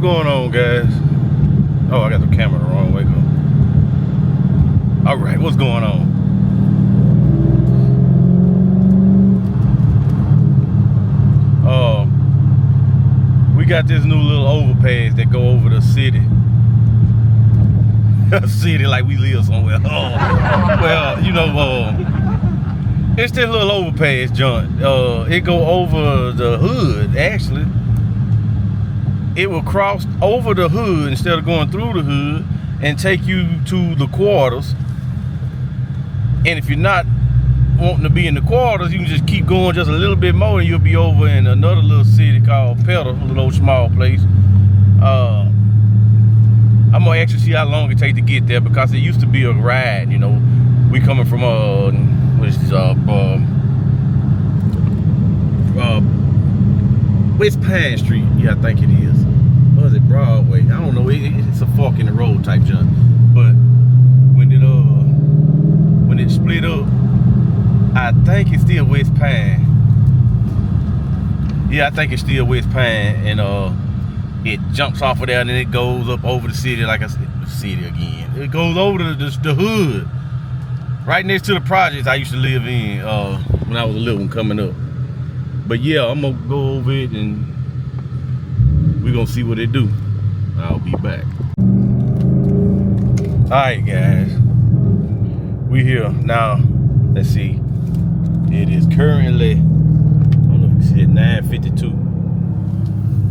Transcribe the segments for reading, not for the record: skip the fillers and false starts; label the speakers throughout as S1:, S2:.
S1: going on, guys? Oh, I got the camera the wrong way. All right, what's going on? We got this new little overpass that go over the city. City like we live somewhere. Well, you know, it's this little overpass joint. It go over the hood, actually. It will cross over the hood instead of going through the hood and take you to the quarters. And if you're not wanting to be in the quarters, you can just keep going just a little bit more and you'll be over in another little city called Petal, a little old small place. I'm gonna actually see how long it takes to get there because it used to be a ride, you know. We coming from what is this, West Pine Street, yeah, I think it is. Or is it Broadway? I don't know. It's a fork in the road type junk. But when it split up, I think it's still West Pine. Yeah, I think it's still West Pine, and it jumps off of there and then it goes up over the city, like I said, the city again. It goes over the hood, right next to the projects I used to live in when I was a little one coming up. But yeah, I'm gonna go over it and we're gonna see what it do. I'll be back. Alright guys, we here now. Let's see. It is currently, I don't know if you see it, 9:52.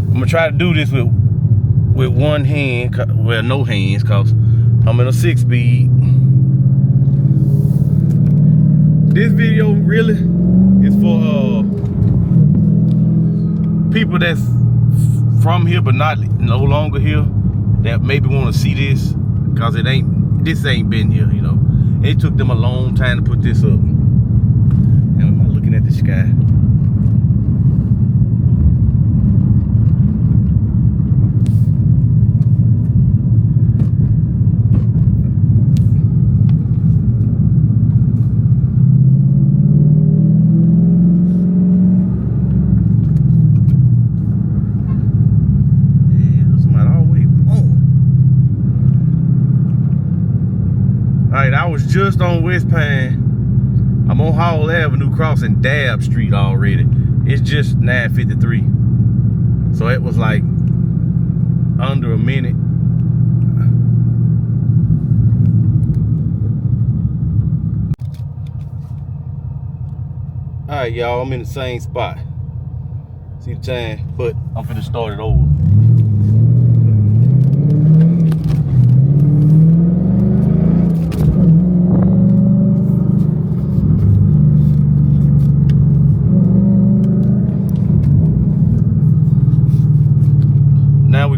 S1: I'm gonna try to do this with one hand, well, no hands, cause I'm in a 6-speed. This video really is for people that's from here but no longer here, that maybe want to see this, cause this ain't been here, you know. It took them a long time to put this up. And am I looking at the sky? I was just on West Pine. I'm on Hall Avenue crossing Dab Street already. It's just 9:53. So it was like under a minute. Alright y'all, I'm in the same spot. See the time, but I'm finna start it over.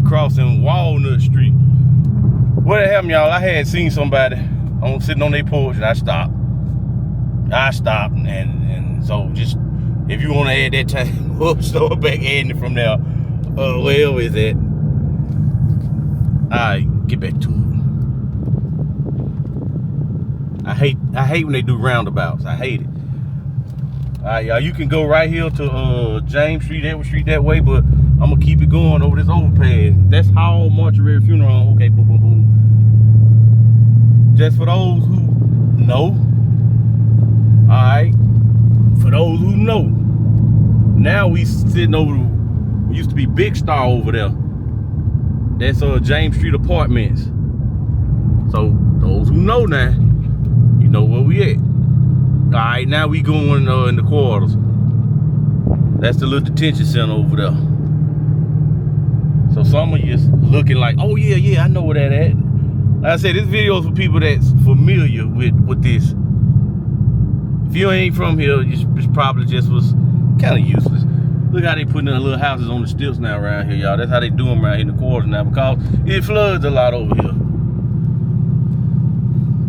S1: Crossing Walnut Street. What happened, y'all? I had seen somebody sitting on their porch, and I stopped. And so just if you want to add that time up, start back adding it from there. Where is that? Alright, get back to it. I hate when they do roundabouts. I hate it. Alright, y'all, you can go right here to James Street, Edward Street that way, but I'm gonna keep it going over this overpass. That's Hall Mortuary Funeral Home. Okay, boom, boom, boom. Just for those who know. Alright. For those who know. Now we sitting over, we used to be Big Star over there. That's James Street Apartments. So those who know now, you know where we at. Alright, now we going in the quarters. That's the little detention center over there. So some of you looking like, oh yeah, I know where that at. Like I said, this video is for people that's familiar with this. If you ain't from here, it's probably just was kind of useless. Look how they putting in little houses on the stilts now around here, y'all. That's how they do them around here in the quarters now, because it floods a lot over here.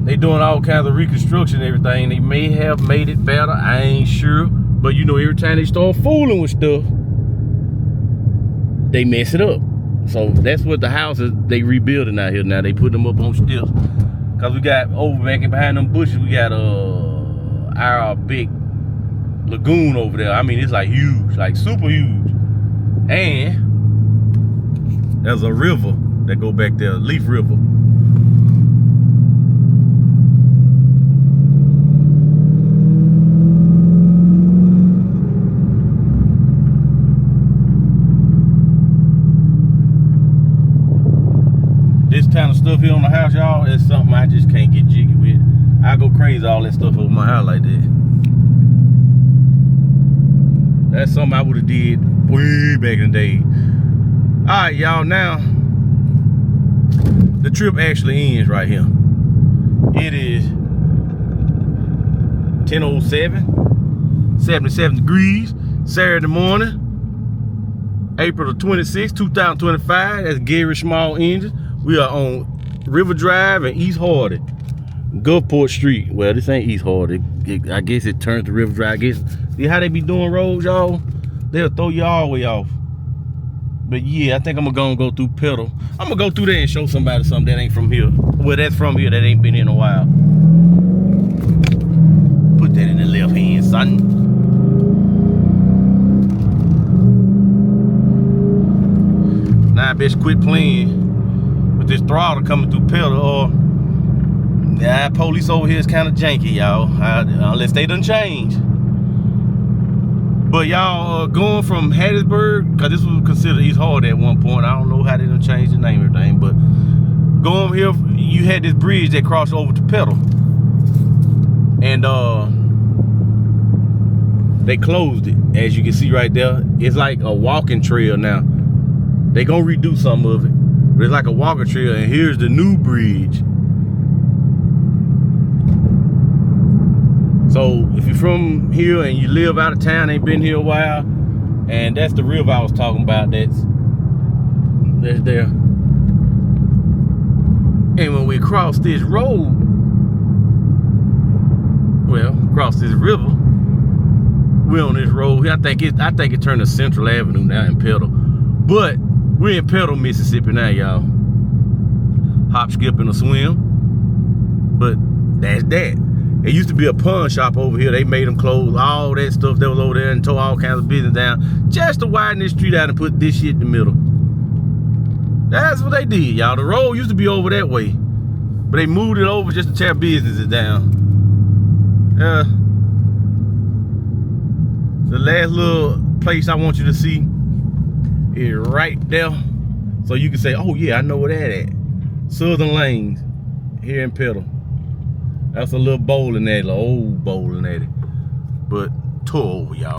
S1: They doing all kinds of reconstruction and everything. They may have made it better, I ain't sure. But you know, every time they start fooling with stuff, they mess it up. So that's what the houses they rebuilding out here now. They put them up on stilts. Cause we got over back and behind them bushes, we got our big lagoon over there. I mean, it's like huge, like super huge. And There's a river that go back there, Leaf River. This kind of stuff here on the house, y'all, is something I just can't get jiggy with. I go crazy all that stuff over my house like that. That's something I would have did way back in the day. All right, y'all, now the trip actually ends right here. It is 10:07, 77 degrees, Saturday morning, April the 26th, 2025. That's Gary Small Engines. We are on River Drive and East Hardy, Gulfport Street. Well, this ain't East Hardy. I guess it turned to River Drive. I guess, see how they be doing roads, y'all? They'll throw you all the way off. But yeah, I think I'm gonna go through Pedal. I'm gonna go through there and show somebody something that ain't from here. Well, that's from here, that ain't been here in a while. Put that in the left hand, son. Now I best quit playing with this throttle coming through Pedal, or yeah, police over here is kind of janky, y'all. Unless they done change. But y'all, going from Hattiesburg, because this was considered East Hardy at one point. I don't know how they done changed the name or everything, but going here, you had this bridge that crossed over to Pedal. And they closed it, as you can see right there. It's like a walking trail now. They gonna redo some of it, but it's like a walking trail, and here's the new bridge. So if you're from here and you live out of town, ain't been here a while, and that's the river I was talking about, that's there. And when we cross this road, well, cross this river, we're on this road here. I think it turned to Central Avenue now in Pedal. But we're in Pedal, Mississippi now, y'all. Hop, skip, and a swim. But that's that. It used to be a pawn shop over here. They made them close all that stuff that was over there and tore all kinds of business down just to widen this street out and put this shit in the middle. That's what they did, y'all. The road used to be over that way, but they moved it over just to tear businesses down. The last little place I want you to see is right there, so you can say, oh yeah, I know where that at. Southern Lanes here in Pedal. That's a little bowling alley, old bowling alley, but tore over, y'all.